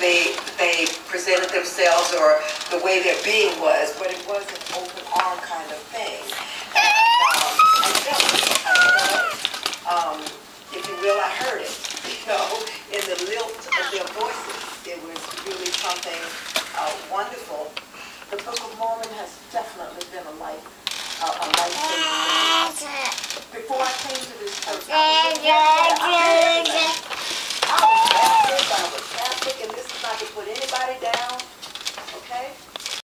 they presented themselves or the way their being was, but it was an open arm kind of thing. And I felt it. If you will, I heard it, in the lilt of their voices. It was really something wonderful. The Book of Mormon has definitely been a life